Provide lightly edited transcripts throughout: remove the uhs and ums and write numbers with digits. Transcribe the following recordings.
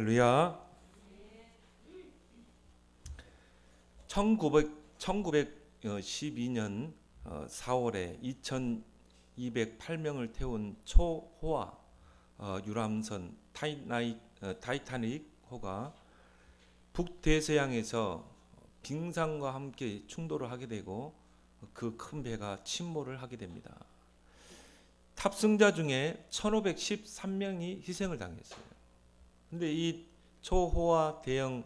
할렐루야. 1912년 4월에 2208명을 태운 초호화 유람선 타이타닉호가 북대서양에서 빙산과 함께 충돌을 하게 되고 그 큰 배가 침몰을 하게 됩니다. 탑승자 중에 1513명이 희생을 당했어요. 근데 이 초호화 대형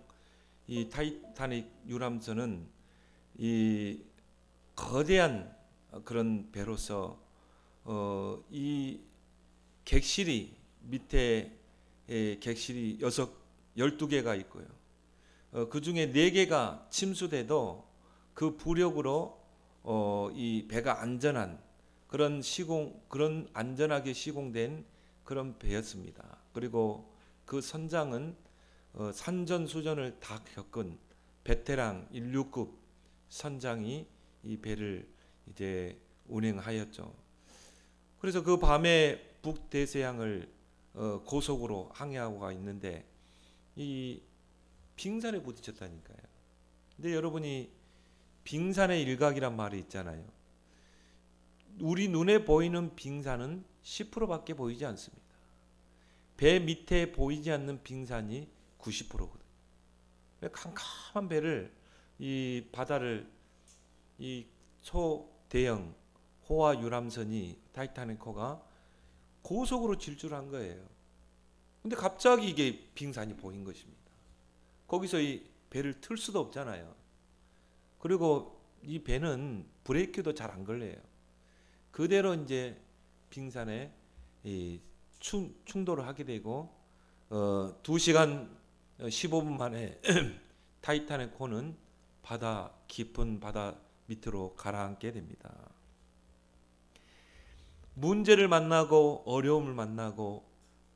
이 타이타닉 유람선은 이 거대한 그런 배로서 이 객실이 밑에 객실이 12개가 있고요. 그 중에 4개가 침수돼도 그 부력으로 이 배가 안전한 그런 안전하게 시공된 그런 배였습니다. 그리고 그 선장은 산전수전을 다 겪은 베테랑 인류급 선장이 이 배를 이제 운행하였죠. 그래서 그 밤에 북대서양을 고속으로 항해하고 있는데 이 빙산에 부딪혔다니까요. 근데 여러분이 빙산의 일각이란 말이 있잖아요. 우리 눈에 보이는 빙산은 10%밖에 보이지 않습니다. 배 밑에 보이지 않는 빙산이 90%거든요. 캄캄한 배를 이 바다를 이 초대형 호화 유람선이 타이타닉호가 고속으로 질주한 거예요. 근데 갑자기 이게 빙산이 보인 것입니다. 거기서 이 배를 틀 수도 없잖아요. 그리고 이 배는 브레이크도 잘 안 걸려요. 그대로 이제 빙산에 이 충돌을 하게 되고 2시간 15분 만에 타이타닉호는 깊은 바다 밑으로 가라앉게 됩니다. 문제를 만나고 어려움을 만나고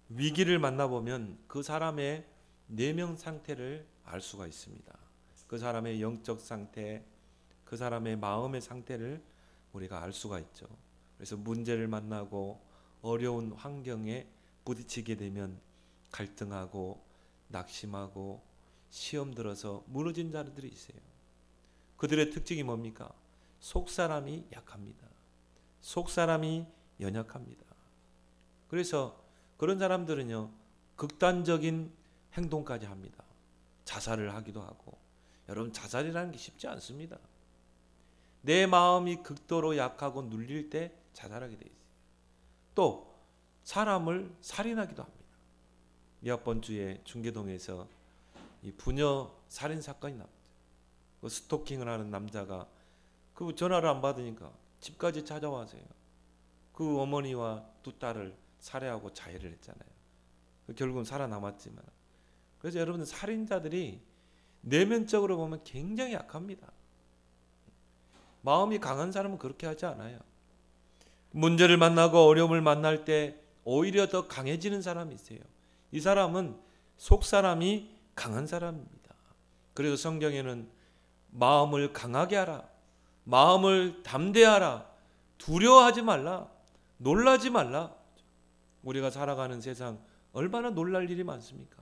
위기를 만나보면 그 사람의 내면 상태를 알 수가 있습니다. 그 사람의 영적 상태, 그 사람의 마음의 상태를 우리가 알 수가 있죠. 그래서 문제를 만나고 어려운 환경에 부딪히게 되면 갈등하고 낙심하고 시험 들어서 무너진 자들이 있어요. 그들의 특징이 뭡니까? 속사람이 약합니다. 속사람이 연약합니다. 그래서 그런 사람들은요, 극단적인 행동까지 합니다. 자살을 하기도 하고. 여러분, 자살이라는 게 쉽지 않습니다. 내 마음이 극도로 약하고 눌릴 때 자살하게 돼 있어요. 또 사람을 살인하기도 합니다. 이번 주에 중계동에서 이 부녀 살인 사건이 납니다. 그 스토킹을 하는 남자가 그 전화를 안 받으니까 집까지 찾아와서요. 그 어머니와 2딸을 살해하고 자해를 했잖아요. 결국은 살아남았지만. 그래서 여러분, 살인자들이 내면적으로 보면 굉장히 약합니다. 마음이 강한 사람은 그렇게 하지 않아요. 문제를 만나고 어려움을 만날 때 오히려 더 강해지는 사람이 있어요. 이 사람은 속사람이 강한 사람입니다. 그래서 성경에는 마음을 강하게 하라, 마음을 담대하라, 두려워하지 말라, 놀라지 말라. 우리가 살아가는 세상 얼마나 놀랄 일이 많습니까?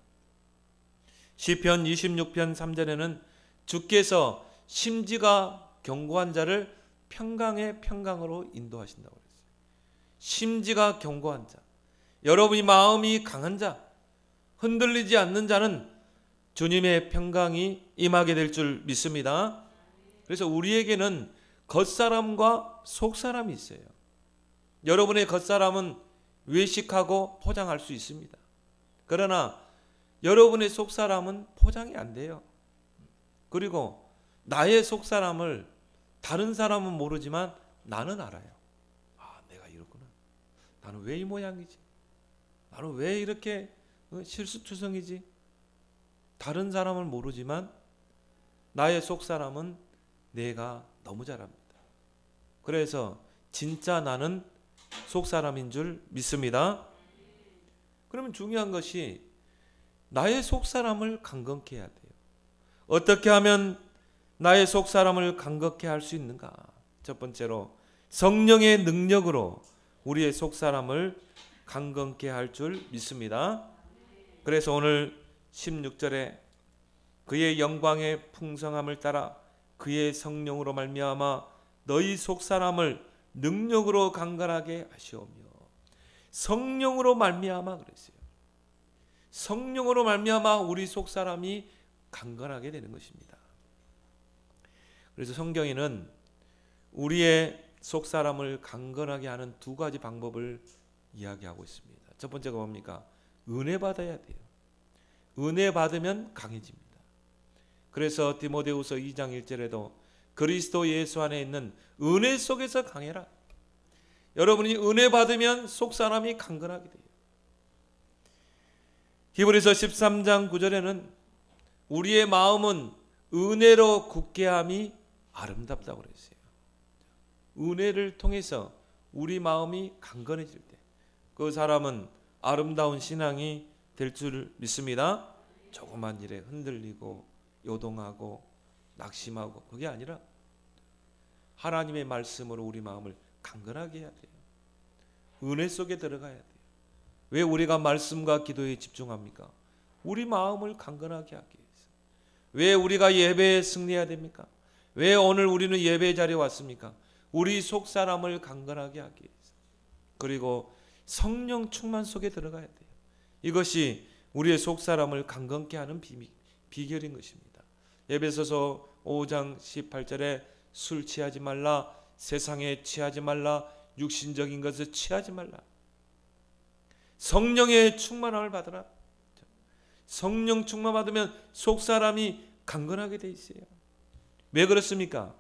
시편 26편 3절에는 주께서 심지가 견고한 자를 평강의 평강으로 인도하신다고 그랬어요. 심지가 견고한 자, 여러분이 마음이 강한 자, 흔들리지 않는 자는 주님의 평강이 임하게 될 줄 믿습니다. 그래서 우리에게는 겉사람과 속사람이 있어요. 여러분의 겉사람은 외식하고 포장할 수 있습니다. 그러나 여러분의 속사람은 포장이 안 돼요. 그리고 나의 속사람을 다른 사람은 모르지만 나는 알아요. 아, 내가 이렇구나. 나는 왜 이 모양이지? 나는 왜 이렇게 실수투성이지? 다른 사람은 모르지만 나의 속사람은 내가 너무 잘 압니다. 그래서 진짜 나는 속사람인 줄 믿습니다. 그러면 중요한 것이 나의 속사람을 강건케 해야 돼요. 어떻게 하면 나의 속사람을 강건케 할 수 있는가? 첫 번째로 성령의 능력으로 우리의 속사람을 강건케 할 줄 믿습니다. 그래서 오늘 16절에 그의 영광의 풍성함을 따라 그의 성령으로 말미암아 너희 속사람을 능력으로 강건하게 하시오며, 성령으로 말미암아 그랬어요. 성령으로 말미암아 우리 속사람이 강건하게 되는 것입니다. 그래서 성경에는 우리의 속사람을 강건하게 하는 두 가지 방법을 이야기하고 있습니다. 첫 번째가 뭡니까? 은혜 받아야 돼요. 은혜 받으면 강해집니다. 그래서 디모데후서 2장 1절에도 그리스도 예수 안에 있는 은혜 속에서 강해라. 여러분이 은혜 받으면 속사람이 강건하게 돼요. 히브리서 13장 9절에는 우리의 마음은 은혜로 굳게 함이 아름답다고 그랬어요. 은혜를 통해서 우리 마음이 강건해질 때 그 사람은 아름다운 신앙이 될 줄 믿습니다. 조그만 일에 흔들리고 요동하고 낙심하고 그게 아니라 하나님의 말씀으로 우리 마음을 강건하게 해야 돼요. 은혜 속에 들어가야 돼요. 왜 우리가 말씀과 기도에 집중합니까? 우리 마음을 강건하게 하기 위해서. 왜 우리가 예배에 승리해야 됩니까? 왜 오늘 우리는 예배 자리에 왔습니까? 우리 속사람을 강건하게 하기 위해서. 그리고 성령 충만 속에 들어가야 돼요. 이것이 우리의 속사람을 강건케 하는 비결인 것입니다. 에베소서 5장 18절에 술 취하지 말라, 세상에 취하지 말라, 육신적인 것을 취하지 말라. 성령의 충만함을 받으라. 성령 충만 받으면 속사람이 강건하게 돼 있어요. 왜 그렇습니까?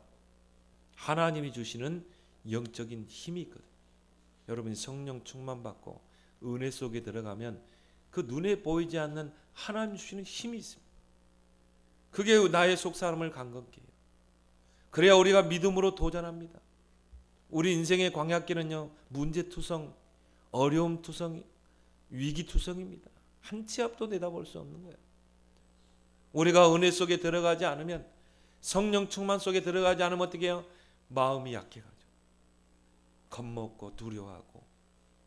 하나님이 주시는 영적인 힘이 있거든요. 여러분이 성령 충만 받고 은혜 속에 들어가면 그 눈에 보이지 않는 하나님 주시는 힘이 있습니다. 그게 나의 속사람을 강건케 해요. 그래야 우리가 믿음으로 도전합니다. 우리 인생의 광야길은요, 문제투성, 어려움투성, 위기투성입니다. 한 치 앞도 내다볼 수 없는 거예요. 우리가 은혜 속에 들어가지 않으면, 성령 충만 속에 들어가지 않으면 어떻게 해요? 마음이 약해가지고 겁먹고 두려워하고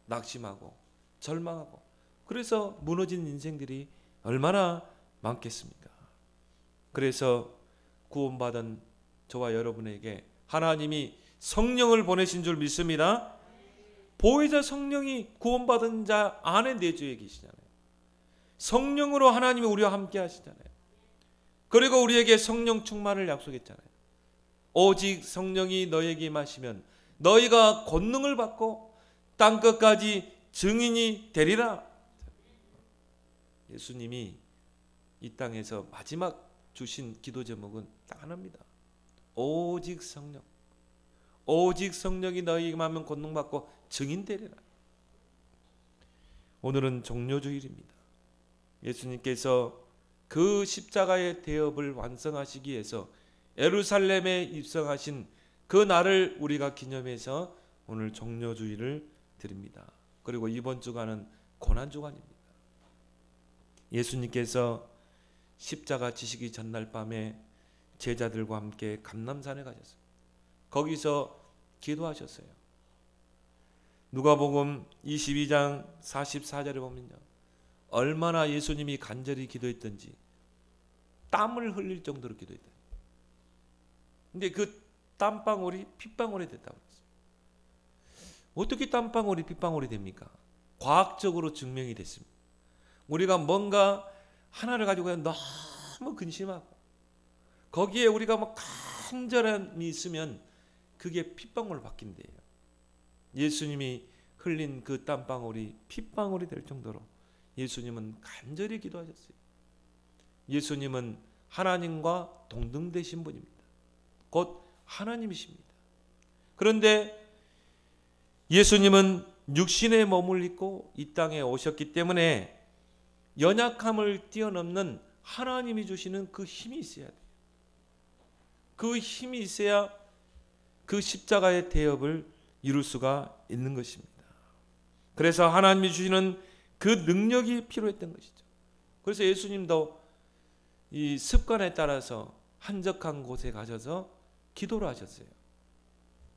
낙심하고 절망하고, 그래서 무너진 인생들이 얼마나 많겠습니까? 그래서 구원받은 저와 여러분에게 하나님이 성령을 보내신 줄 믿습니다. 보혜사 성령이 구원받은 자 안에 내주에 계시잖아요. 성령으로 하나님이 우리와 함께 하시잖아요. 그리고 우리에게 성령 충만을 약속했잖아요. 오직 성령이 너에게 임하시면 너희가 권능을 받고 땅끝까지 증인이 되리라. 예수님이 이 땅에서 마지막 주신 기도 제목은 딱 하나입니다. 오직 성령. 오직 성령이 너희에게 임하면 권능 받고 증인 되리라. 오늘은 종료주일입니다. 예수님께서 그 십자가의 대업을 완성하시기 위해서 예루살렘에 입성하신 그 날을 우리가 기념해서 오늘 종료주일을 드립니다. 그리고 이번 주간은 고난주간입니다. 예수님께서 십자가 지시기 전날 밤에 제자들과 함께 감람산에 가셨어요. 거기서 기도하셨어요. 누가복음 22장 44절에 보면요, 얼마나 예수님이 간절히 기도했던지 땀을 흘릴 정도로 기도했다. 근데 그 땀방울이 핏방울이 됐다고 했어요. 어떻게 땀방울이 핏방울이 됩니까? 과학적으로 증명이 됐습니다. 우리가 뭔가 하나를 가지고 너무 근심하고 거기에 우리가 뭐 간절함이 있으면 그게 핏방울로 바뀐대요. 예수님이 흘린 그 땀방울이 핏방울이 될 정도로 예수님은 간절히 기도하셨어요. 예수님은 하나님과 동등되신 분입니다. 곧 하나님이십니다. 그런데 예수님은 육신의 몸을 입고 이 땅에 오셨기 때문에 연약함을 뛰어넘는 하나님이 주시는 그 힘이 있어야 돼요. 그 힘이 있어야 그 십자가의 대업을 이룰 수가 있는 것입니다. 그래서 하나님이 주시는 그 능력이 필요했던 것이죠. 그래서 예수님도 이 습관에 따라서 한적한 곳에 가셔서 기도를 하셨어요.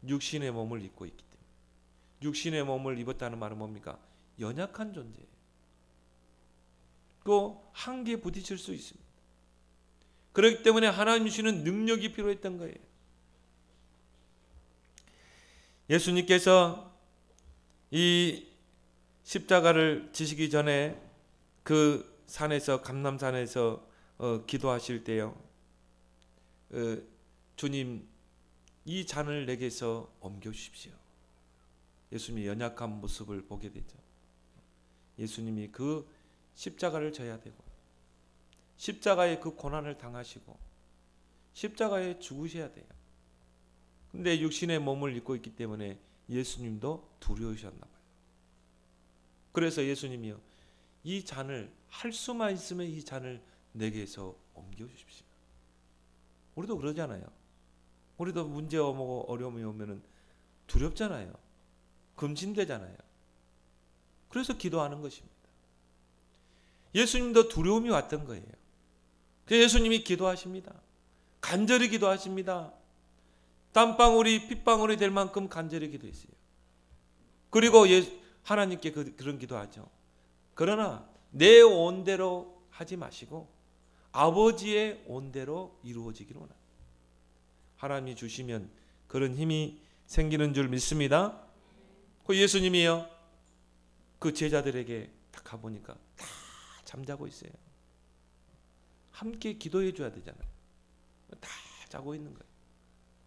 육신의 몸을 입고 있기 때문에. 육신의 몸을 입었다는 말은 뭡니까? 연약한 존재예요. 한계에 부딪힐 수 있습니다. 그렇기 때문에 하나님 주시는 능력이 필요했던 거예요. 예수님께서 이 십자가를 지시기 전에 그 산에서, 감람산에서 기도하실 때요, 주님, 이 잔을 내게서 옮겨 주십시오. 예수님의 연약한 모습을 보게 되죠. 예수님이 그 십자가를 져야 되고, 십자가의 그 고난을 당하시고, 십자가에 죽으셔야 돼요. 근데 육신의 몸을 입고 있기 때문에 예수님도 두려우셨나 봐요. 그래서 예수님이요, 이 잔을, 할 수만 있으면 이 잔을 내게서 옮겨 주십시오. 우리도 그러잖아요. 우리도 문제 오고 어려움이 오면은 두렵잖아요. 금신되잖아요. 그래서 기도하는 것입니다. 예수님도 두려움이 왔던 거예요. 그래서 예수님이 기도하십니다. 간절히 기도하십니다. 땀방울이 핏방울이 될 만큼 간절히 기도했어요. 그리고 하나님께 그런 기도하죠. 그러나 내 온대로 하지 마시고 아버지의 온대로 이루어지기를 원합니다. 하나님이 주시면 그런 힘이 생기는 줄 믿습니다. 그 예수님이요, 그 제자들에게 딱 가보니까 다 잠자고 있어요. 함께 기도해 줘야 되잖아요. 다 자고 있는 거예요.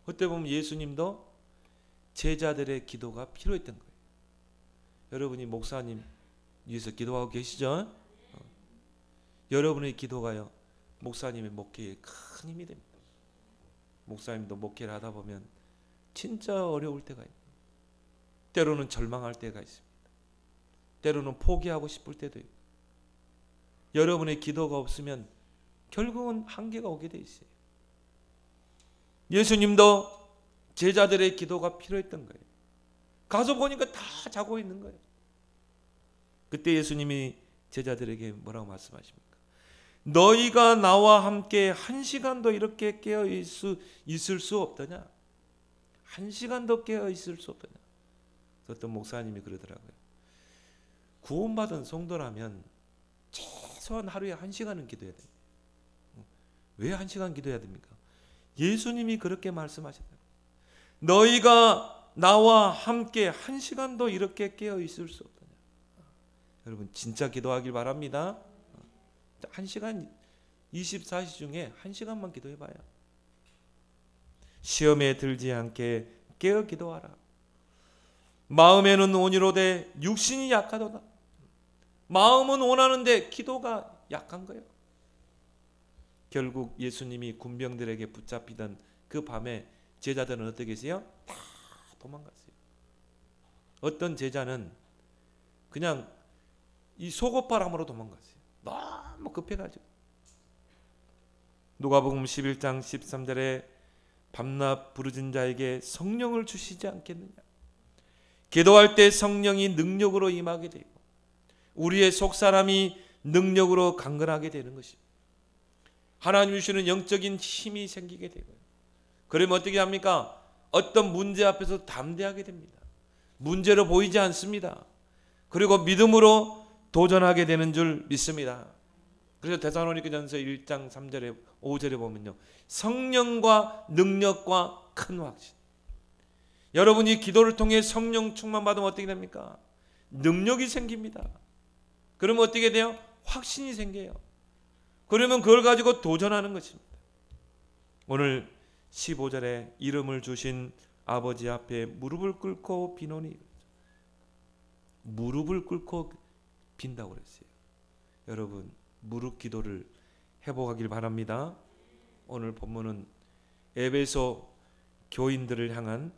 그때 보면 예수님도 제자들의 기도가 필요했던 거예요. 여러분이 목사님 위해서 기도하고 계시죠? 여러분의 기도가요, 목사님의 목회에 큰 힘이 됩니다. 목사님도 목회를 하다 보면 진짜 어려울 때가 있고, 때로는 절망할 때가 있습니다. 때로는 포기하고 싶을 때도 있고, 여러분의 기도가 없으면 결국은 한계가 오게 돼 있어요. 예수님도 제자들의 기도가 필요했던 거예요. 가서 보니까 다 자고 있는 거예요. 그때 예수님이 제자들에게 뭐라고 말씀하십니까? 너희가 나와 함께 1시간도 이렇게 깨어 있을 수 없더냐? 1시간도 깨어 있을 수 없더냐? 어떤 목사님이 그러더라고요. 구원받은 성도라면 최소한 하루에 1시간은 기도해야 됩니다. 왜 1시간 기도해야 됩니까? 예수님이 그렇게 말씀하셨다. 너희가 나와 함께 1시간도 이렇게 깨어 있을 수 없더냐? 여러분 진짜 기도하길 바랍니다. 1시간 24시 중에 1시간만 기도해봐요. 시험에 들지 않게 깨어 기도하라. 마음에는 온유로되 육신이 약하도다. 마음은 원하는데 기도가 약한 거예요. 결국 예수님이 군병들에게 붙잡히던 그 밤에 제자들은 어떻게 계세요? 다 도망갔어요. 어떤 제자는 그냥 이 속옷바람으로 도망갔어요. 너무 급해가지고. 누가복음 11장 13절에 밤낮 부르짖은 자에게 성령을 주시지 않겠느냐. 기도할 때 성령이 능력으로 임하게 되고 우리의 속사람이 능력으로 강건하게 되는 것입니다. 하나님 주시는 영적인 힘이 생기게 되고요. 그러면 어떻게 합니까? 어떤 문제 앞에서 담대하게 됩니다. 문제로 보이지 않습니다. 그리고 믿음으로 도전하게 되는 줄 믿습니다. 그래서 데살로니가전서 1장 3절에 5절에 보면요, 성령과 능력과 큰 확신. 여러분이 기도를 통해 성령 충만 받으면 어떻게 됩니까? 능력이 생깁니다. 그러면 어떻게 돼요? 확신이 생겨요. 그러면 그걸 가지고 도전하는 것입니다. 오늘 15절에 이름을 주신 아버지 앞에 무릎을 꿇고 비노니, 무릎을 꿇고 빈다고 그랬어요. 여러분 무릎 기도를 회복하길 바랍니다. 오늘 본문은 에베소 교인들을 향한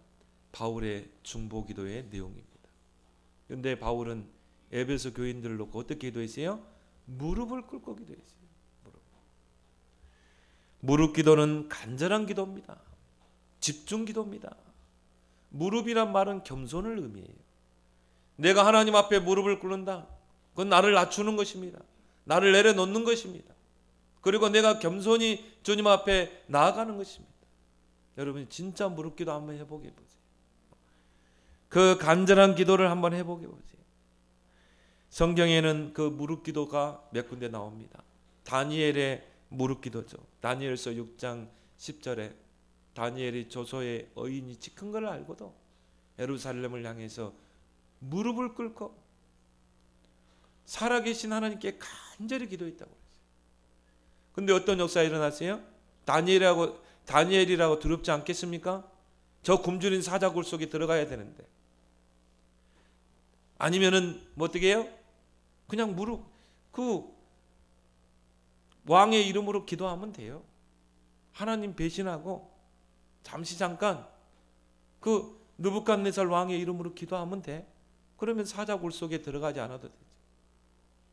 바울의 중보 기도의 내용입니다. 그런데 바울은 에베소 교인들을 놓고 어떻게 기도했어요? 무릎을 꿇고 기도했어요. 무릎 기도는 간절한 기도입니다. 집중 기도입니다. 무릎이란 말은 겸손을 의미해요. 내가 하나님 앞에 무릎을 꿇는다. 그건 나를 낮추는 것입니다. 나를 내려놓는 것입니다. 그리고 내가 겸손히 주님 앞에 나아가는 것입니다. 여러분 진짜 무릎 기도 한번 해보게 보세요. 그 간절한 기도를 한번 해보게 보세요. 성경에는 그 무릎 기도가 몇 군데 나옵니다. 다니엘의 무릎 기도죠. 다니엘서 6장 10절에 다니엘이 조소의 의인이 찍힌 걸 알고도 예루살렘을 향해서 무릎을 꿇고 살아계신 하나님께 간절히 기도했다고 그랬어요. 근데 어떤 역사가 일어났어요? 다니엘이라고 두렵지 않겠습니까? 저 굶주린 사자굴 속에 들어가야 되는데, 아니면은 뭐 어떻게 해요? 그냥 그 왕의 이름으로 기도하면 돼요. 하나님 배신하고 잠시 잠깐 그 느부갓네살 왕의 이름으로 기도하면 돼. 그러면 사자굴 속에 들어가지 않아도 되죠.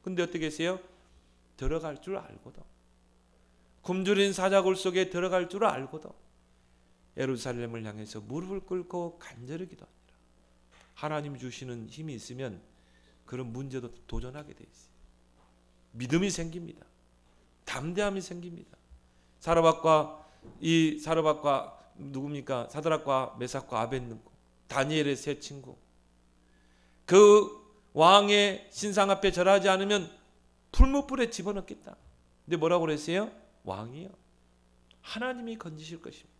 근데 어떻게 했어요? 들어갈 줄 알고도, 굶주린 사자굴 속에 들어갈 줄 알고도 예루살렘을 향해서 무릎을 꿇고 간절히 기도합니다. 하나님 주시는 힘이 있으면 그런 문제도 도전하게 돼 있어요. 믿음이 생깁니다. 담대함이 생깁니다. 사드락과 누굽니까? 사드락과 메삭과 아벳느고, 다니엘의 세 친구. 그 왕의 신상 앞에 절하지 않으면 풀무불에 집어넣겠다. 근데 뭐라고 그랬어요? 왕이요, 하나님이 건지실 것입니다.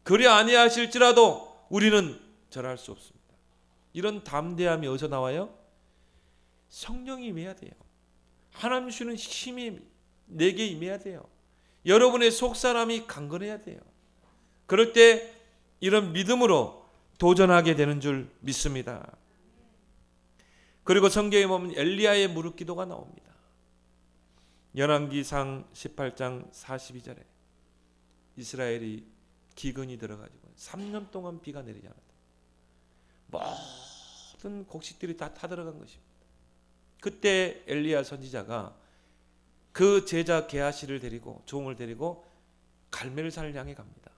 그리 아니하실지라도 우리는 절할 수 없습니다. 이런 담대함이 어디서 나와요? 성령이 임해야 돼요. 하나님 주시는 힘이 내게 임해야 돼요. 여러분의 속사람이 강건해야 돼요. 그럴 때 이런 믿음으로 도전하게 되는 줄 믿습니다. 그리고 성경에 보면 엘리야의 무릎 기도가 나옵니다. 열왕기상 18장 42절에 이스라엘이 기근이 들어가지고 3년 동안 비가 내리지 않았다. 모든 곡식들이 다 타들어간 것입니다. 그때 엘리야 선지자가 그 제자 게하시를 데리고, 종을 데리고 갈멜산을 향해 갑니다.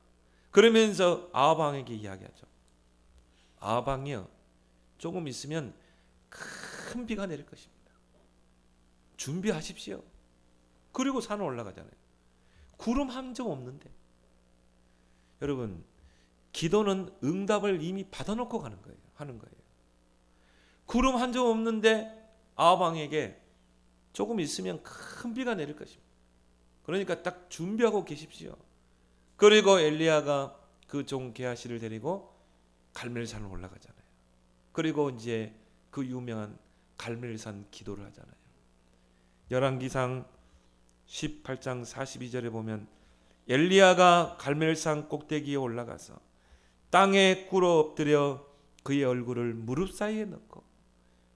그러면서 아합 왕에게 이야기하죠. 아합 왕이요, 조금 있으면 큰 비가 내릴 것입니다. 준비하십시오. 그리고 산을 올라가잖아요. 구름 한 점 없는데. 여러분, 기도는 응답을 이미 받아놓고 하는 거예요. 구름 한 점 없는데 아합 왕에게 조금 있으면 큰 비가 내릴 것입니다. 그러니까 딱 준비하고 계십시오. 그리고 엘리야가 그 종 게하시를 데리고 갈멜산을 올라가잖아요. 그리고 이제 그 유명한 갈멜산 기도를 하잖아요. 열왕기상 18장 42절에 보면 엘리야가 갈멜산 꼭대기에 올라가서 땅에 꿇어 엎드려 그의 얼굴을 무릎 사이에 넣고,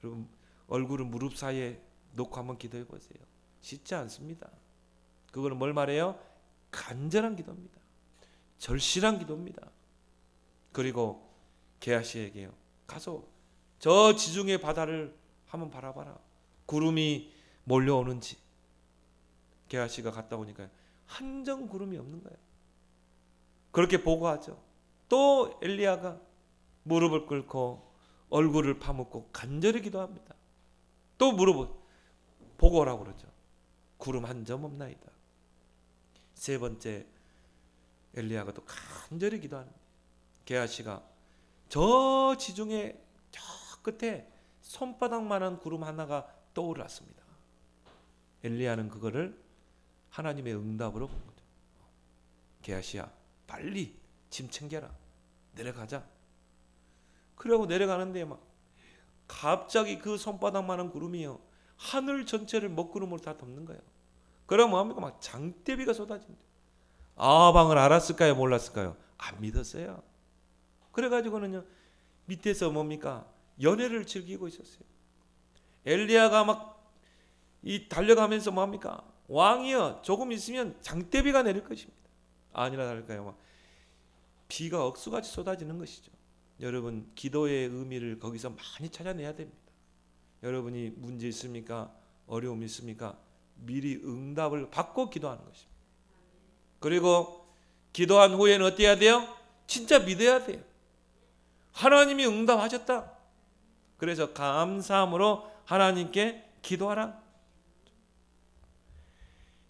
여러분 얼굴을 무릎 사이에 놓고 한번 기도해 보세요. 쉽지 않습니다. 그거는 뭘 말해요? 간절한 기도입니다. 절실한 기도입니다. 그리고 게하시에게요, 가서 저 지중해 바다를 한번 바라봐라. 구름이 몰려오는지. 게하시가 갔다 오니까 한 점 구름이 없는 거예요. 그렇게 보고하죠. 또 엘리야가 무릎을 꿇고 얼굴을 파묻고 간절히 기도합니다. 또 무릎을 보고 오라고 그러죠. 구름 한 점 없나이다. 세 번째 엘리야가 또 간절히 기도하는, 게하시가 저 지중해 저 끝에 손바닥만한 구름 하나가 떠올랐습니다. 엘리야는 그거를 하나님의 응답으로 본 거죠. 게하시야, 빨리 짐 챙겨라. 내려가자. 그러고 내려가는데 막 갑자기 그 손바닥만한 구름이요, 하늘 전체를 먹구름으로 다 덮는 거예요. 그러면 뭐합니까? 막 장대비가 쏟아진다. 아합 왕을 알았을까요? 몰랐을까요? 안 믿었어요. 그래가지고는요, 밑에서 뭡니까? 연회를 즐기고 있었어요. 엘리야가 막 달려가면서 뭐합니까? 왕이여, 조금 있으면 장대비가 내릴 것입니다. 아니라 다를까요? 막 비가 억수같이 쏟아지는 것이죠. 여러분, 기도의 의미를 거기서 많이 찾아내야 됩니다. 여러분이 문제 있습니까? 어려움 있습니까? 미리 응답을 받고 기도하는 것입니다. 그리고 기도한 후에는 어떻게 해야 돼요? 진짜 믿어야 돼요. 하나님이 응답하셨다. 그래서 감사함으로 하나님께 기도하라.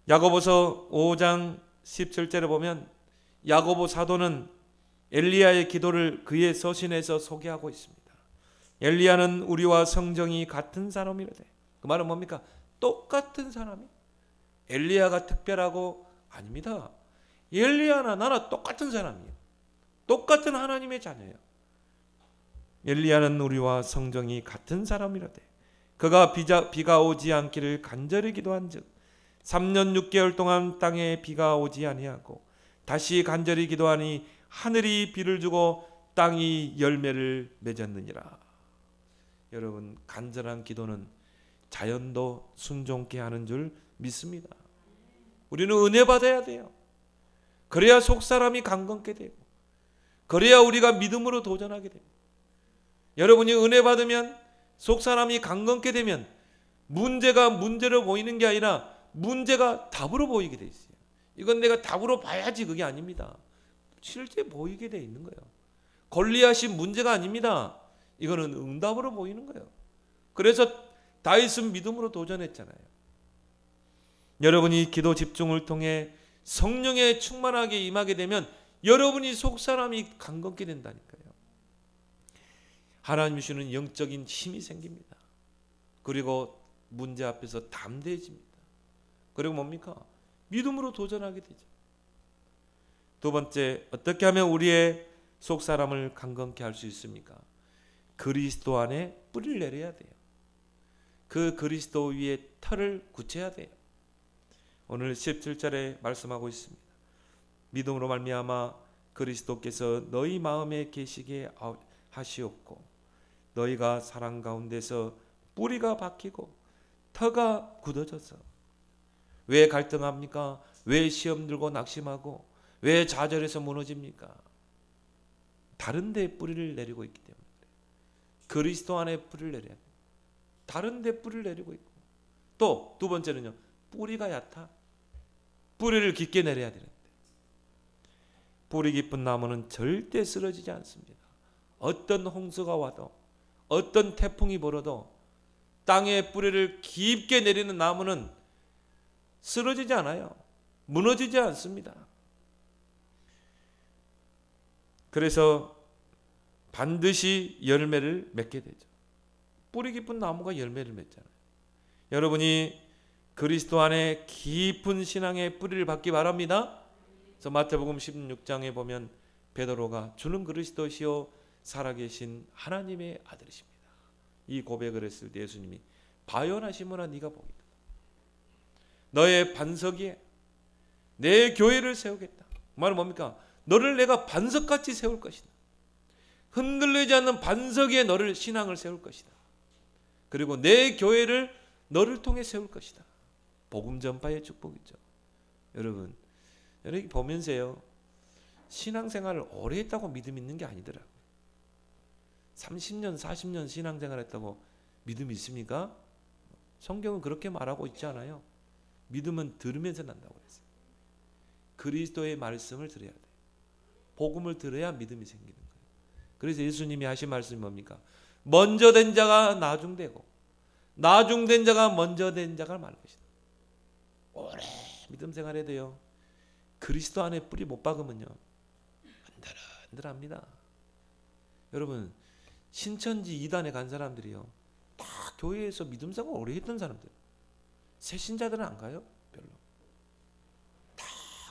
야고보서 5장 17절에 보면 야고보 사도는 엘리야의 기도를 그의 서신에서 소개하고 있습니다. 엘리야는 우리와 성정이 같은 사람이라되. 그 말은 뭡니까? 똑같은 사람이. 엘리야가 특별하고 아닙니다. 엘리야나 나나 똑같은 사람이에요. 똑같은 하나님의 자녀예요. 엘리야는 우리와 성정이 같은 사람이라되. 그가 비가 오지 않기를 간절히 기도한즉 3년 6개월 동안 땅에 비가 오지 아니하고 다시 간절히 기도하니 하늘이 비를 주고 땅이 열매를 맺었느니라. 여러분, 간절한 기도는 자연도 순종케 하는 줄 믿습니다. 우리는 은혜 받아야 돼요. 그래야 속사람이 강건케 되고, 그래야 우리가 믿음으로 도전하게 됩니다. 여러분이 은혜 받으면, 속사람이 강건케 되면 문제가 문제로 보이는 게 아니라 문제가 답으로 보이게 돼 있어요. 이건 내가 답으로 봐야지 그게 아닙니다. 실제 보이게 돼 있는 거예요. 골리앗이 문제가 아닙니다. 이거는 응답으로 보이는 거예요. 그래서 다윗은 믿음으로 도전했잖아요. 여러분이 기도 집중을 통해 성령에 충만하게 임하게 되면 여러분이 속사람이 강건케 된다니까요. 하나님 주시는 영적인 힘이 생깁니다. 그리고 문제 앞에서 담대해집니다. 그리고 뭡니까? 믿음으로 도전하게 되죠. 두 번째, 어떻게 하면 우리의 속사람을 강건케 할 수 있습니까? 그리스도 안에 뿌리를 내려야 돼요. 그 그리스도 위에 털을 굳혀야 돼요. 오늘 17절에 말씀하고 있습니다. 믿음으로 말미암아 그리스도께서 너희 마음에 계시게 하시옵고 너희가 사랑 가운데서 뿌리가 박히고 터가 굳어져서. 왜 갈등합니까? 왜 시험 들고 낙심하고 왜 좌절해서 무너집니까? 다른 데 뿌리를 내리고 있기 때문에. 그리스도 안에 뿌리를 내려야 돼요. 다른 데 뿌리를 내리고 있고. 또 두 번째는요, 뿌리가 얕아. 뿌리를 깊게 내려야 되는데. 뿌리 깊은 나무는 절대 쓰러지지 않습니다. 어떤 홍수가 와도, 어떤 태풍이 불어도 땅에 뿌리를 깊게 내리는 나무는 쓰러지지 않아요. 무너지지 않습니다. 그래서 반드시 열매를 맺게 되죠. 뿌리 깊은 나무가 열매를 맺잖아요. 여러분이 그리스도 안에 깊은 신앙의 뿌리를 받기 바랍니다. 그래서 마태복음 16장에 보면 베드로가 주는 그리스도시요 살아계신 하나님의 아들이십니다. 이 고백을 했을 때 예수님이 바요나시므나 네가 보이다. 너의 반석에 내 교회를 세우겠다. 말은 뭡니까? 너를 내가 반석같이 세울 것이다. 흔들리지 않는 반석에 너를 신앙을 세울 것이다. 그리고 내 교회를 너를 통해 세울 것이다. 복음 전파의 축복이죠. 여러분 보면서요, 신앙생활을 오래 했다고 믿음 있는 게 아니더라고요. 30년 40년 신앙생활 했다고 믿음 있습니까? 성경은 그렇게 말하고 있지 않아요. 믿음은 들으면서 난다고 했어요. 그리스도의 말씀을 들어야 돼요. 복음을 들어야 믿음이 생기는 거예요. 그래서 예수님이 하신 말씀이 뭡니까? 먼저 된 자가 나중되고 나중된 자가 먼저 된 자가 많을 것이다. 오래 믿음 생활해야 돼요. 그리스도 안에 뿌리 못 박으면요, 흔들흔들합니다. 여러분, 신천지 2단에 간 사람들이요, 다 교회에서 믿음 생활 오래 했던 사람들. 새 신자들은 안 가요. 별로. 다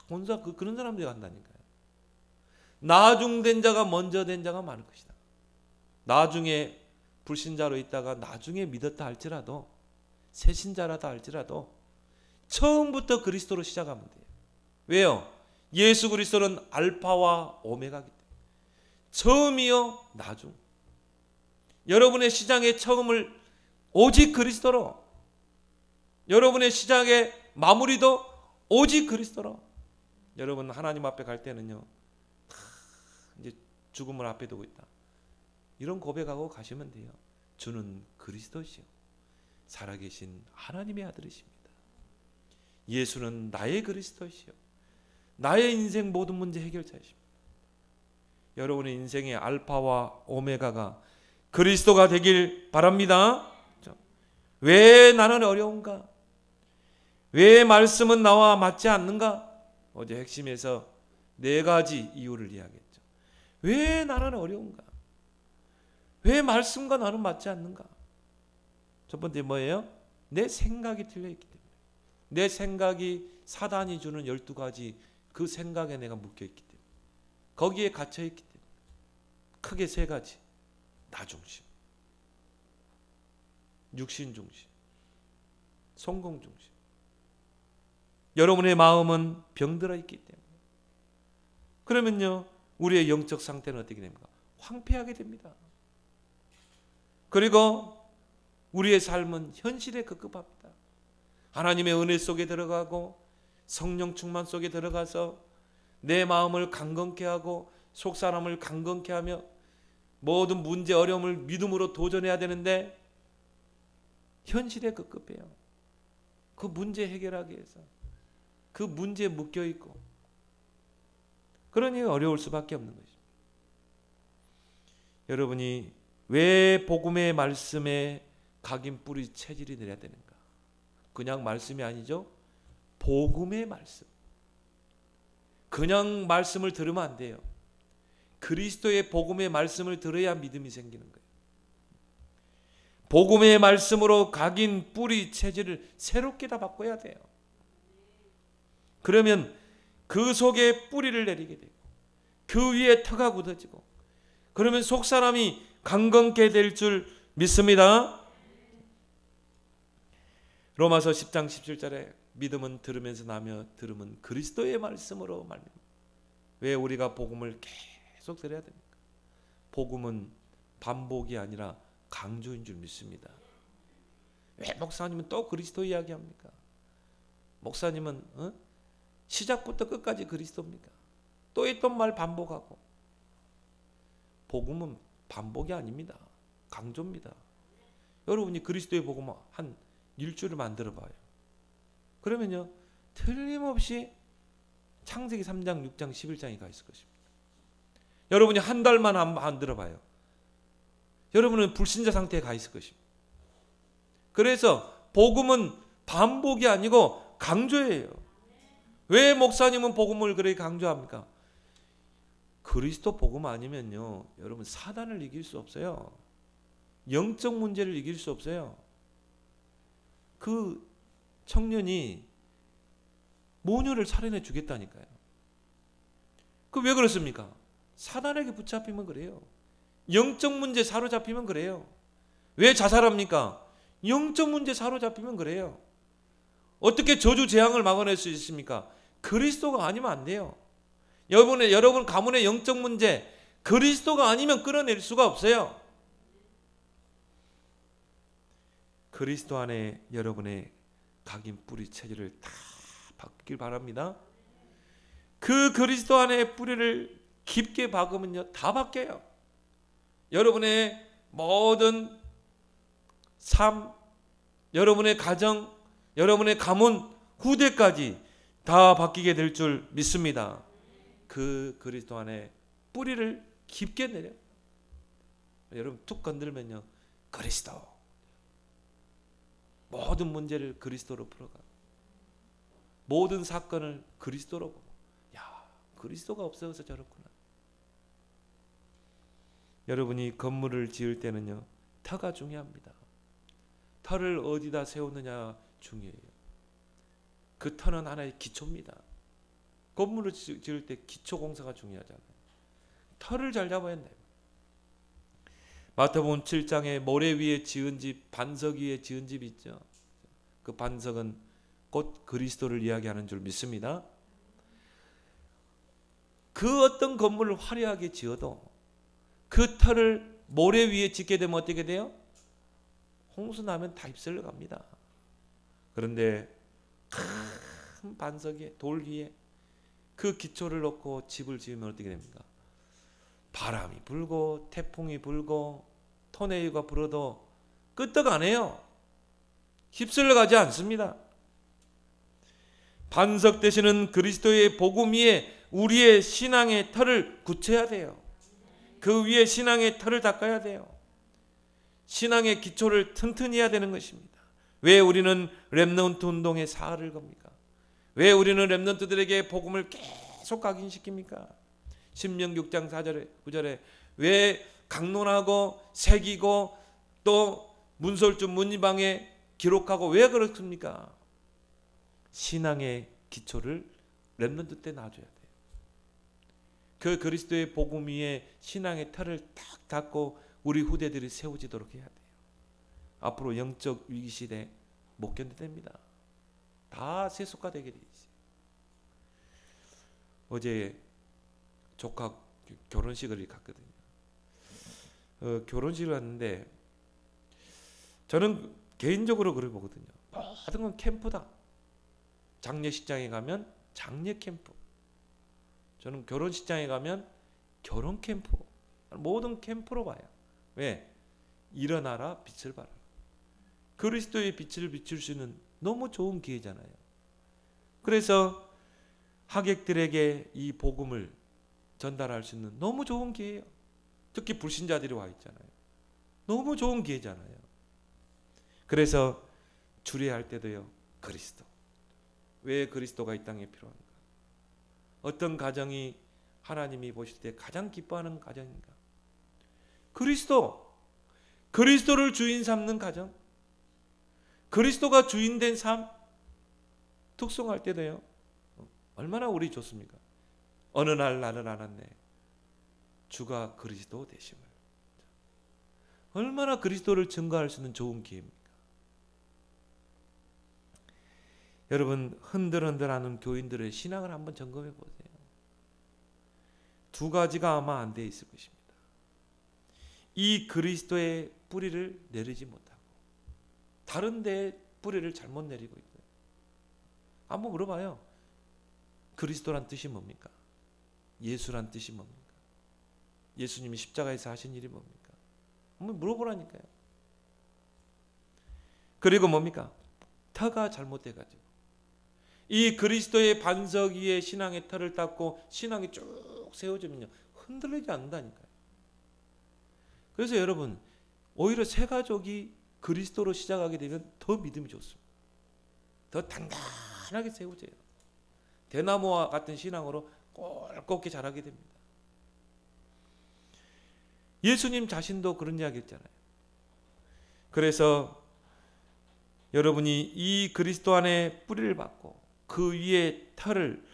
본사 그런 사람들이 간다니까요. 나중된 자가 먼저 된 자가 많을 것이다. 나중에 불신자로 있다가 나중에 믿었다 할지라도, 새 신자라다 할지라도 처음부터 그리스도로 시작하면 돼요. 왜요? 예수 그리스도는 알파와 오메가이기 때문에. 처음이요 나중. 여러분의 시장의 처음을 오직 그리스도로, 여러분의 시작의 마무리도 오직 그리스도로. 여러분 하나님 앞에 갈 때는요, 이제 죽음을 앞에 두고 있다, 이런 고백하고 가시면 돼요. 주는 그리스도시요 살아계신 하나님의 아들이십니다. 예수는 나의 그리스도시요 나의 인생 모든 문제 해결자이십니다. 여러분의 인생의 알파와 오메가가 그리스도가 되길 바랍니다. 왜 나는 어려운가? 왜 말씀은 나와 맞지 않는가? 어제 핵심에서 4가지 이유를 이야기했죠. 왜 나는 어려운가? 왜 말씀과 나는 맞지 않는가? 첫 번째 뭐예요? 내 생각이 틀려있기 때문에. 내 생각이 사단이 주는 12가지 그 생각에 내가 묶여있기 때문에, 거기에 갇혀있기 때문에. 크게 3가지. 나 중심, 육신 중심, 성공 중심. 여러분의 마음은 병들어 있기 때문에. 그러면요, 우리의 영적 상태는 어떻게 됩니까? 황폐하게 됩니다. 그리고 우리의 삶은 현실에 급급합니다. 하나님의 은혜 속에 들어가고 성령 충만 속에 들어가서 내 마음을 강건케 하고 속사람을 강건케 하며 모든 문제 어려움을 믿음으로 도전해야 되는데 현실에 급급해요. 그 문제 해결하기 위해서 그 문제에 묶여있고, 그러니 어려울 수밖에 없는 것입니다. 여러분이 왜 복음의 말씀에 각인 뿌리 체질이 내려야 되는가? 그냥 말씀이 아니죠. 복음의 말씀. 그냥 말씀을 들으면 안 돼요. 그리스도의 복음의 말씀을 들어야 믿음이 생기는 거예요. 복음의 말씀으로 각인 뿌리 체질을 새롭게 다 바꿔야 돼요. 그러면 그 속에 뿌리를 내리게 되고 그 위에 터가 굳어지고, 그러면 속사람이 강건케 될 줄 믿습니다. 로마서 10장 17절에 믿음은 들으면서 나며 들음은 그리스도의 말씀으로 말입니다. 왜 우리가 복음을 계속 들어야 됩니까? 복음은 반복이 아니라 강조인 줄 믿습니다. 왜 목사님은 또 그리스도 이야기합니까? 목사님은 시작부터 끝까지 그리스도입니까? 또 있던 말 반복하고. 복음은 반복이 아닙니다. 강조입니다. 여러분이 그리스도의 복음 한 일주를 만들어 봐요. 그러면요, 틀림없이 창세기 3장, 6장, 11장이 가 있을 것입니다. 여러분이 한 달만 안 들어봐요. 여러분은 불신자 상태에 가 있을 것입니다. 그래서 복음은 반복이 아니고 강조예요. 왜 목사님은 복음을 그렇게 강조합니까? 그리스도 복음 아니면요, 여러분 사단을 이길 수 없어요. 영적 문제를 이길 수 없어요. 그 청년이 모녀를 살인해 주겠다니까요. 그 왜 그렇습니까? 사단에게 붙잡히면 그래요. 영적 문제 사로잡히면 그래요. 왜 자살합니까? 영적 문제 사로잡히면 그래요. 어떻게 저주 재앙을 막아낼 수 있습니까? 그리스도가 아니면 안 돼요. 여러분 가문의 영적 문제, 그리스도가 아니면 끌어낼 수가 없어요. 그리스도 안에 여러분의 각인 뿌리 체질을 다 바꾸길 바랍니다. 그 그리스도 안에 뿌리를 깊게 박으면요, 다 바뀌어요. 여러분의 모든 삶, 여러분의 가정, 여러분의 가문, 후대까지 다 바뀌게 될 줄 믿습니다. 그 그리스도 안에 뿌리를 깊게 내려. 여러분 툭 건들면요, 그리스도. 모든 문제를 그리스도로 풀어가. 모든 사건을 그리스도로 보고, 야, 그리스도가 없어서 저렇구나. 여러분이 건물을 지을 때는요, 터가 중요합니다. 터를 어디다 세우느냐 중요해요. 그 터는 하나의 기초입니다. 건물을 지을 때 기초 공사가 중요하잖아요. 터를 잘 잡아야 한다. 마태복음 7장에 모래 위에 지은 집, 반석 위에 지은 집이 있죠. 그 반석은 곧 그리스도를 이야기하는 줄 믿습니다. 그 어떤 건물을 화려하게 지어도 그 터를 모래 위에 짓게 되면 어떻게 돼요? 홍수 나면 다 휩쓸려 갑니다. 그런데 큰 반석에, 돌 위에 그 기초를 놓고 집을 지으면 어떻게 됩니까? 바람이 불고 태풍이 불고 토네이도가 불어도 끄떡 안 해요. 휩쓸려 가지 않습니다. 반석 되시는 그리스도의 복음 위에 우리의 신앙의 터를 굳혀야 돼요. 그 위에 신앙의 터를 닦아야 돼요. 신앙의 기초를 튼튼히 해야 되는 것입니다. 왜 우리는 렘넌트 운동에 사활을 겁니까? 왜 우리는 렘넌트들에게 복음을 계속 각인시킵니까? 신명 6장 4절에 9절에 왜 강론하고 새기고 또 문설주 문지방에 기록하고 왜 그렇습니까? 신앙의 기초를 렘넌트 때 놔줘야 돼요. 그 그리스도의 복음 위에 신앙의 틀을 딱 닫고 우리 후대들이 세워지도록 해야 돼요. 앞으로 영적 위기 시대 못 견뎌냅니다. 다 세속화되게 돼 있어요. 어제 조카 결혼식을 갔거든요. 결혼식을 갔는데 저는 개인적으로 그걸 보거든요. 모든 건 캠프다. 장례식장에 가면 장례 캠프, 저는 결혼식장에 가면 결혼 캠프, 모든 캠프로 봐요. 왜? 일어나라 빛을 발하라. 그리스도의 빛을 비출 수 있는 너무 좋은 기회잖아요. 그래서 하객들에게 이 복음을 전달할 수 있는 너무 좋은 기회예요. 특히 불신자들이 와 있잖아요. 너무 좋은 기회잖아요. 그래서 주례할 때도요, 그리스도. 왜 그리스도가 이 땅에 필요한가? 어떤 가정이 하나님이 보실 때 가장 기뻐하는 가정인가? 그리스도를 주인 삼는 가정, 그리스도가 주인된 삶 특송할 때도요, 얼마나 우리 좋습니까? 어느 날 나는 알았네, 주가 그리스도 되심을. 얼마나 그리스도를 증거할 수 있는 좋은 기회입니까? 여러분, 흔들흔들하는 교인들의 신앙을 한번 점검해 보세요. 두 가지가 아마 안 돼 있을 것입니다. 이 그리스도의 뿌리를 내리지 못하고 다른 데에 뿌리를 잘못 내리고 있어요. 한번 물어봐요. 그리스도란 뜻이 뭡니까? 예수란 뜻이 뭡니까? 예수님이 십자가에서 하신 일이 뭡니까? 한번 물어보라니까요. 그리고 뭡니까? 터가 잘못돼가지고 이 그리스도의 반석 위에 신앙의 터를 닦고 신앙이 쭉 세워지면요, 흔들리지 않는다니까요. 그래서 여러분, 오히려 새 가족이 그리스도로 시작하게 되면 더 믿음이 좋습니다. 더 단단하게 세워져요. 대나무와 같은 신앙으로 꼴꼴히 자라게 됩니다. 예수님 자신도 그런 이야기 했잖아요. 그래서 여러분이 이 그리스도 안에 뿌리를 받고 그 위에 터를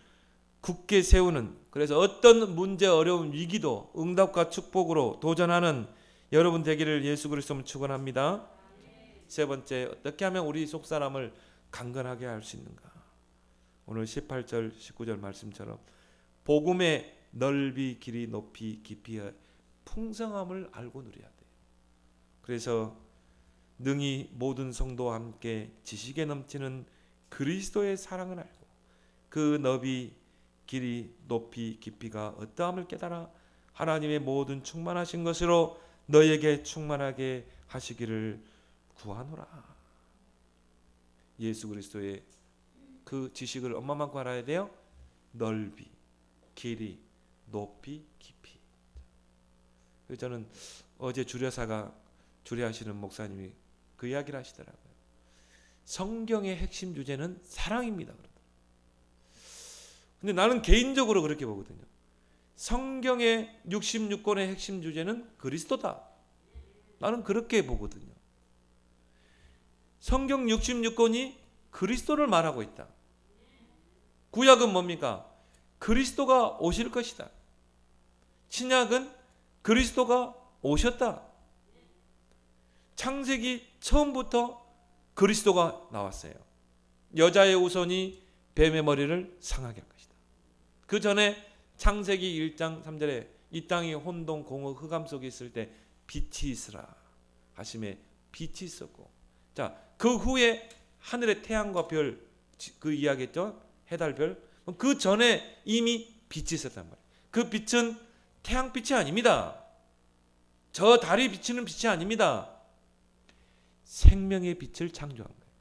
굳게 세우는, 그래서 어떤 문제, 어려운 위기도 응답과 축복으로 도전하는 여러분 되기를 예수 그리스도로 축원합니다. 세 번째, 어떻게 하면 우리 속사람을 강건하게 할 수 있는가? 오늘 18절 19절 말씀처럼 복음의 넓이 길이 높이 깊이의 풍성함을 알고 누려야 돼요. 그래서 능히 모든 성도와 함께 지식에 넘치는 그리스도의 사랑을 알고 그 너비 길이 높이 깊이가 어떠함을 깨달아 하나님의 모든 충만하신 것으로 너에게 충만하게 하시기를 구하노라. 예수 그리스도의 그 지식을 얼마만큼 알아야 돼요? 넓이, 길이, 높이, 깊이. 그래서 저는 어제 주례사가 주례하시는 목사님이 그 이야기를 하시더라고요. 성경의 핵심 주제는 사랑입니다. 근데 나는 개인적으로 그렇게 보거든요. 성경의 66권의 핵심 주제는 그리스도다. 나는 그렇게 보거든요. 성경 66권이 그리스도를 말하고 있다. 구약은 뭡니까? 그리스도가 오실 것이다. 신약은 그리스도가 오셨다. 창세기 처음부터 그리스도가 나왔어요. 여자의 우선이 뱀의 머리를 상하게 할 것이다. 그 전에 창세기 1장 3절에 이 땅이 혼돈 공허 흑암 속에 있을 때 빛이 있으라 하심에 빛이 있었고, 자, 그 후에 하늘의 태양과 별, 그 이야기했죠. 해달별. 그 전에 이미 빛이 있었단 말이에요. 그 빛은 태양빛이 아닙니다. 저 달이 비치는 빛이 아닙니다. 생명의 빛을 창조한 거예요.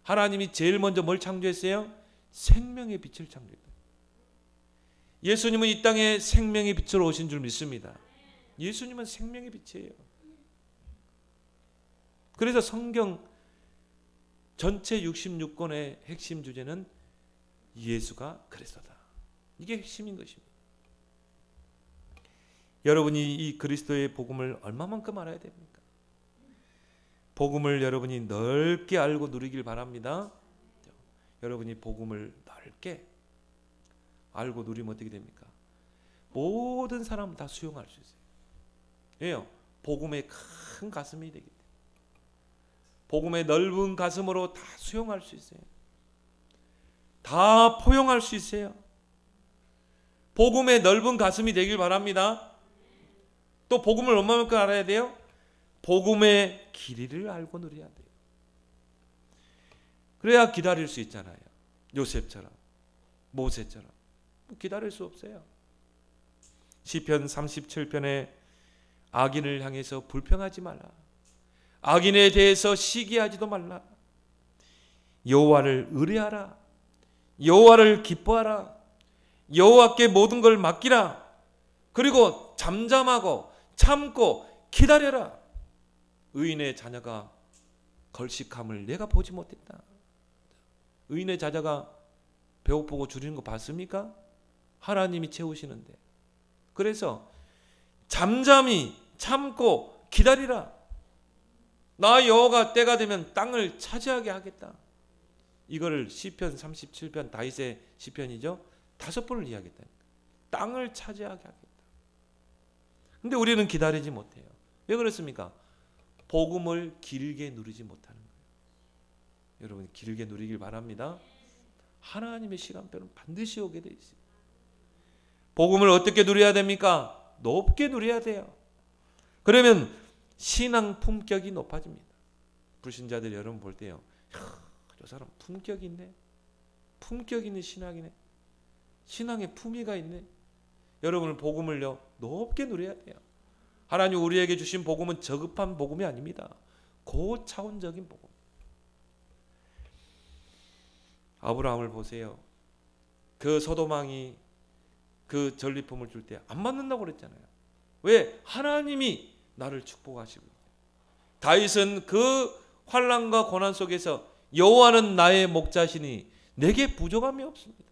하나님이 제일 먼저 뭘 창조했어요? 생명의 빛을 창조했어요. 예수님은 이 땅에 생명의 빛으로 오신 줄 믿습니다. 예수님은 생명의 빛이에요. 그래서 성경 전체 66권의 핵심 주제는 예수가 그리스도다. 이게 핵심인 것입니다. 여러분이 이 그리스도의 복음을 얼마만큼 알아야 됩니까? 복음을 여러분이 넓게 알고 누리길 바랍니다. 여러분이 복음을 넓게 알고 누리면 어떻게 됩니까? 모든 사람은 다 수용할 수 있어요. 왜요? 복음의 큰 가슴이 되기 때문에. 복음의 넓은 가슴으로 다 수용할 수 있어요. 다 포용할 수 있어요. 복음의 넓은 가슴이 되길 바랍니다. 또 복음을 얼마만큼 알아야 돼요? 복음의 길이를 알고 누려야 돼요. 그래야 기다릴 수 있잖아요. 요셉처럼, 모세처럼. 기다릴 수 없어요. 시편 37편에 악인을 향해서 불평하지 말라. 악인에 대해서 시기하지도 말라. 여호와를 의뢰하라. 여호와를 기뻐하라. 여호와께 모든 걸 맡기라. 그리고 잠잠하고 참고 기다려라. 의인의 자녀가 걸식함을 내가 보지 못했다. 의인의 자녀가 배고프고 줄이는 거 봤습니까? 하나님이 채우시는데. 그래서 잠잠히 참고 기다리라. 나 여호와가 때가 되면 땅을 차지하게 하겠다. 이거를 시편 37편 다윗의 시편이죠. 5번을 이야기했다. 땅을 차지하게 하겠다. 근데 우리는 기다리지 못해요. 왜 그렇습니까? 복음을 길게 누리지 못하는 거예요. 여러분 길게 누리길 바랍니다. 하나님의 시간표는 반드시 오게 돼 있어요. 복음을 어떻게 누려야 됩니까? 높게 누려야 돼요. 그러면 신앙 품격이 높아집니다. 불신자들 여러분 볼 때요. 저 사람 품격이 있네. 품격 있는 신앙이네. 신앙에 품위가 있네. 여러분은 복음을요 높게 누려야 돼요. 하나님 우리에게 주신 복음은 저급한 복음이 아닙니다. 고차원적인 복음. 아브라함을 보세요. 그 소돔왕이 그 전리품을 줄 때 안 받는다고 그랬잖아요. 왜? 하나님이 나를 축복하시고. 다윗은 그 환난과 고난 속에서 여호와는 나의 목자시니 내게 부족함이 없습니다.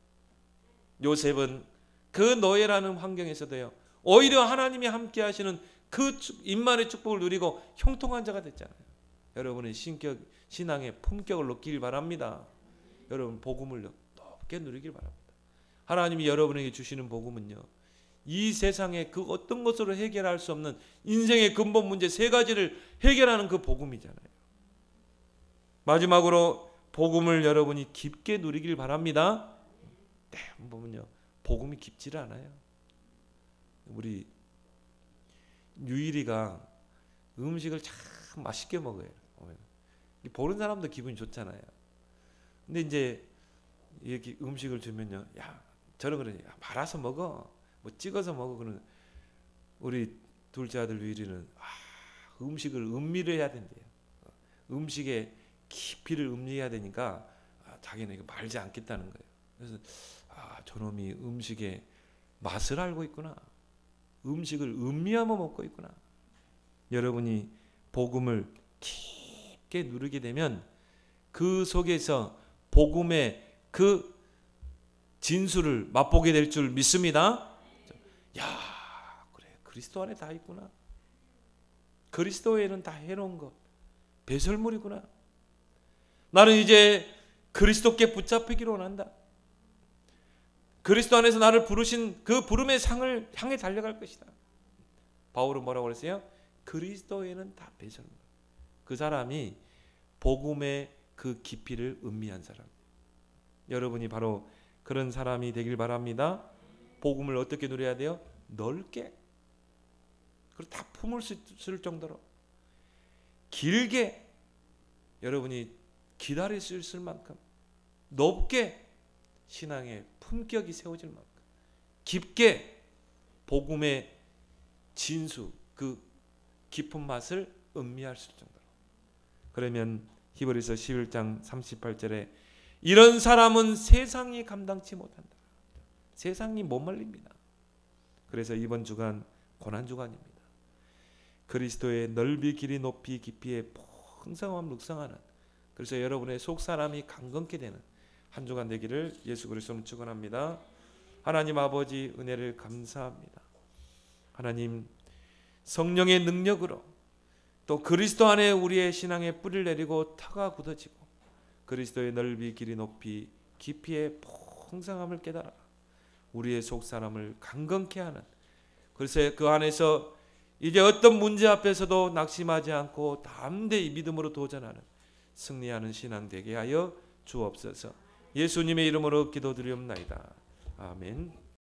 요셉은 그 노예라는 환경에서도요 오히려 하나님이 함께 하시는 그 임만의 축복을 누리고 형통한 자가 됐잖아요. 여러분의 신앙의 품격을 높이길 바랍니다. 여러분 복음을 높게 누리길 바랍니다. 하나님이 여러분에게 주시는 복음은요 이 세상의 그 어떤 것으로 해결할 수 없는 인생의 근본 문제 3가지를 해결하는 그 복음이잖아요. 마지막으로 복음을 여러분이 깊게 누리길 바랍니다. 네, 보면요 복음이 깊지를 않아요. 우리 유일이가 음식을 참 맛있게 먹어요. 보는 사람도 기분이 좋잖아요. 근데 이제 이렇게 음식을 주면요, 야 저런 거는 말아서 먹어, 뭐 찍어서 먹어. 그러는 우리 둘째 아들 유일이는 음식을 음미를 해야 된대요. 음식의 깊이를 음미해야 되니까 자기는 이거 말지 않겠다는 거예요. 그래서 저놈이 음식의 맛을 알고 있구나. 음식을 음미하며 먹고 있구나. 여러분이 복음을 깊게 누리게 되면 그 속에서 복음의 그 진수를 맛보게 될 줄 믿습니다. 야, 그래 그리스도 안에 다 있구나. 그리스도에는 다 해놓은 것 배설물이구나. 나는 이제 그리스도께 붙잡히기를 원한다. 그리스도 안에서 나를 부르신 그 부름의 상을 향해 달려갈 것이다. 바울은 뭐라고 그랬어요? 그리스도에는 다 배설물. 그 사람이 복음의 그 깊이를 음미한 사람. 여러분이 바로 그런 사람이 되길 바랍니다. 복음을 어떻게 누려야 돼요? 넓게. 그리고 다 품을 수 있을 정도로 길게 여러분이 기다릴 수 있을 만큼 높게 신앙의 품격이 세워질 만큼 깊게 복음의 진수 그 깊은 맛을 음미할 수 있을 정도로. 그러면 히브리서 11장 38절에 이런 사람은 세상이 감당치 못한다. 세상이 못 말립니다. 그래서 이번 주간 고난주간입니다. 그리스도의 넓이 길이 높이 깊이의 풍성함 묵상하는, 그래서 여러분의 속사람이 강건케 되는 한 주간 되기를 예수 그리스도로 축원합니다. 하나님 아버지 은혜를 감사합니다. 하나님, 성령의 능력으로 또 그리스도 안에 우리의 신앙의 뿌리를 내리고 터가 굳어지고 그리스도의 넓이 길이 높이 깊이의 풍성함을 깨달아 우리의 속사람을 강건케 하는, 그래서 그 안에서 이제 어떤 문제 앞에서도 낙심하지 않고 담대히 믿음으로 도전하는 승리하는 신앙 되게 하여 주옵소서. 예수님의 이름으로 기도드리옵나이다. 아멘.